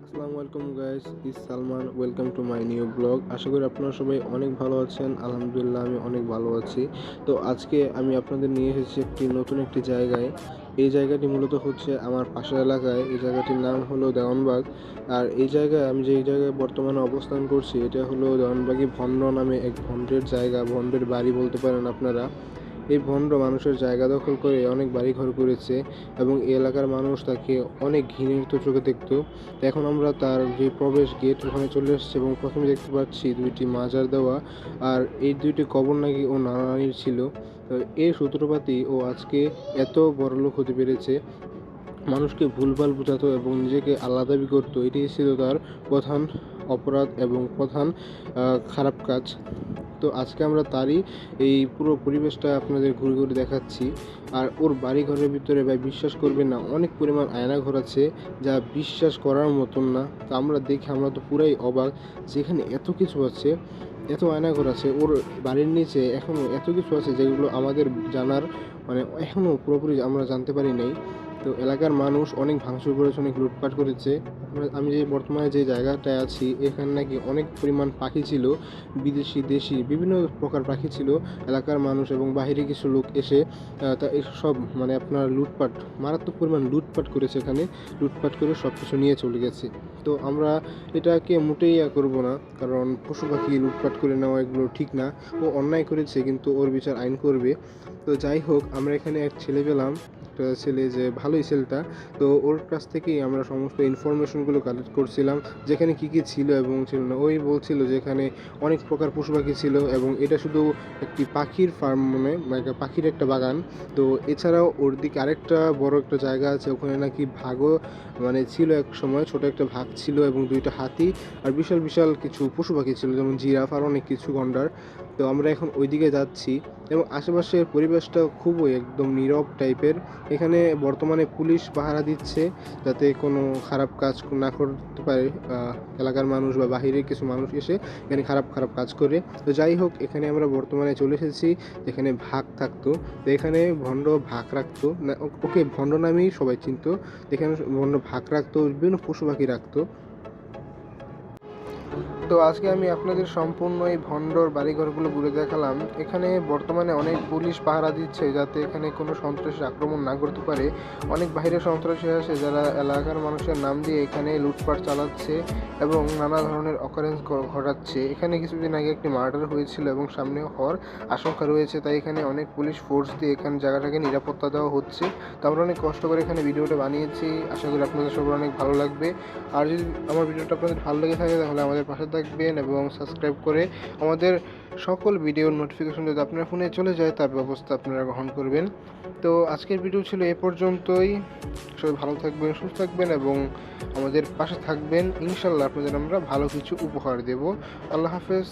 আসসালামু আলাইকুম guys, is Salman. Welcome to my new blog. আশা করি আপনারা সবাই অনেক ভালো আছেন। আলহামদুলিল্লাহ আমি অনেক ভালো আছি। তো আজকে আমি আপনাদের নিয়ে এসেছি নতুন একটি জায়গায়। এই জায়গাটি মূলত হচ্ছে আমার পাশের এলাকায়। এই জায়গাটির নাম হলো দেওয়ানবাগ। আর এই জায়গায় আমি যেই জায়গায় বর্তমানে অবস্থান করছি এটা হলো দেওয়ানবাগী ভন্ড নামে এক ভন্ডের জায়গা, ভন্ডের বাড়ি বলতে পারেন আপনারা। এই ভণ্ড মানুষের জায়গা দখল করে অনেক বাড়িঘর করেছে এবং এই এলাকার মানুষ তাকে অনেক ঘৃণিত চোখে দেখত। এখন আমরা তার যে প্রবেশ গেট ওখানে চলে এসেছি এবং প্রথমে দেখতে পাচ্ছি দুইটি মাজার দেওয়া। আর এই দুইটি কবর নাকি ও নানানির ছিল। তো এর সূত্রপাতই ও আজকে এত বড়লোক হতে পেরেছে। মানুষকে ভুলভাল বোঝাতো এবং নিজেকে আল্লাহ দাবি করতো, এটাই ছিল তার প্রধান অপরাধ এবং প্রধান খারাপ কাজ। তো আজকে আমরা তারই এই পুরো পরিবেশটা আপনাদের ঘুরে ঘুরে দেখাচ্ছি। আর ওর বাড়ি ঘরের ভিতরে ভাই বিশ্বাস করবেন না, অনেক পরিমাণ আয়নাঘর আছে যা বিশ্বাস করার মতন না। তো আমরা দেখে আমরা তো পুরাই অবাক, যেখানে এত কিছু আছে, এত আয়নাঘর আছে। ওর বাড়ির নিচে এখনও এত কিছু আছে যেগুলো আমাদের জানার মানে এখনও পুরোপুরি আমরা জানতে পারি নাই। তো এলাকার মানুষ অনেক ভাঙচুর করেছে, অনেক লুটপাট করেছে। আমি যে বর্তমানে যে জায়গাটায় আছি এখানে নাকি অনেক পরিমাণ পাখি ছিল, বিদেশি দেশি বিভিন্ন প্রকার পাখি ছিল। এলাকার মানুষ এবং বাহিরে কিছু লোক এসে তা এসব মানে আপনার লুটপাট, মারাত্মক পরিমাণ লুটপাট করেছে এখানে। লুটপাট করে সব কিছু নিয়ে চলে গেছে। তো আমরা এটাকে মোটেই করব না, কারণ পশু পাখি লুটপাট করে নেওয়া এগুলো ঠিক না। ও অন্যায় করেছে কিন্তু ওর বিচার আইন করবে। তো যাই হোক, আমরা এখানে এক ছেলে পেলাম, একটা ছেলে, যে ভালোই ছেলেটা। তো ওর কাছ থেকেই আমরা সমস্ত ইনফরমেশনগুলো কালেক্ট করছিলাম, যেখানে কী কী ছিল এবং ছিল না। ওই বলছিল যে এখানে অনেক প্রকার পশু পাখি ছিল এবং এটা শুধু একটি পাখির ফার্ম, মানে পাখির একটা বাগান। তো এছাড়াও ওর দিকে আরেকটা বড় একটা জায়গা আছে, ওখানে নাকি ভাগও মানে ছিল, এক সময় ছোট একটা ভাগ ছিল এবং দুইটা হাতি আর বিশাল বিশাল কিছু পশু পাখি ছিল, যেমন জিরাফ আর অনেক কিছু গন্ডার। তো আমরা এখন ওইদিকে যাচ্ছি এবং আশেপাশের পরিবেশটা খুবই একদম নীরব টাইপের। এখানে বর্তমানে পুলিশ পাহারা দিচ্ছে যাতে কোনো খারাপ কাজ না করতে পারে এলাকার মানুষ বা বাহিরের কিছু মানুষ এসে এখানে খারাপ খারাপ কাজ করে। তো যাই হোক, এখানে আমরা বর্তমানে চলে এসেছি যেখানে ভাগ থাকতো। তো এখানে ভণ্ড ভাগ রাখতো না, ওকে ভণ্ড নামেই সবাই চিনতো। এখানে ভণ্ড ভাগ রাখতো, বিভিন্ন পশু পাখি রাখতো। তো আজকে আমি আপনাদের সম্পূর্ণ এই ভণ্ডর বাড়িঘরগুলো ঘুরে দেখালাম। এখানে বর্তমানে অনেক পুলিশ পাহারা দিচ্ছে যাতে এখানে কোনো সন্ত্রাসী আক্রমণ না করতে পারে। অনেক বাইরের সন্ত্রাসী আছে যারা এলাকার মানুষের নাম দিয়ে এখানে লুটপাট চালাচ্ছে এবং নানা ধরনের অকারেন্স ঘটাচ্ছে। এখানে কিছুদিন আগে একটি মার্ডার হয়েছিল এবং সামনে হওয়ার আশঙ্কা রয়েছে, তাই এখানে অনেক পুলিশ ফোর্স দিয়ে এখানে জায়গাটাকে নিরাপত্তা দেওয়া হচ্ছে। তো আমরা অনেক কষ্ট করে এখানে ভিডিওটা বানিয়েছি, আশা করি আপনাদের সবার অনেক ভালো লাগবে। আর যদি আমার ভিডিওটা আপনাদের ভালো লেগে থাকে তাহলে আমাদের পাশে থাকবেন এবং সাবস্ক্রাইব করে আমাদের সকল ভিডিওর নোটিফিকেশন যদি আপনার ফোনে চলে যায় তার ব্যবস্থা আপনারা গ্রহণ করবেন। তো আজকের ভিডিও ছিল এ পর্যন্তই। সবাই ভালো থাকবেন, সুস্থ থাকবেন এবং আমাদের পাশে থাকবেন। ইনশাল্লাহ আপনাদের আমরা ভালো কিছু উপহার দেব। আল্লাহ হাফেজ।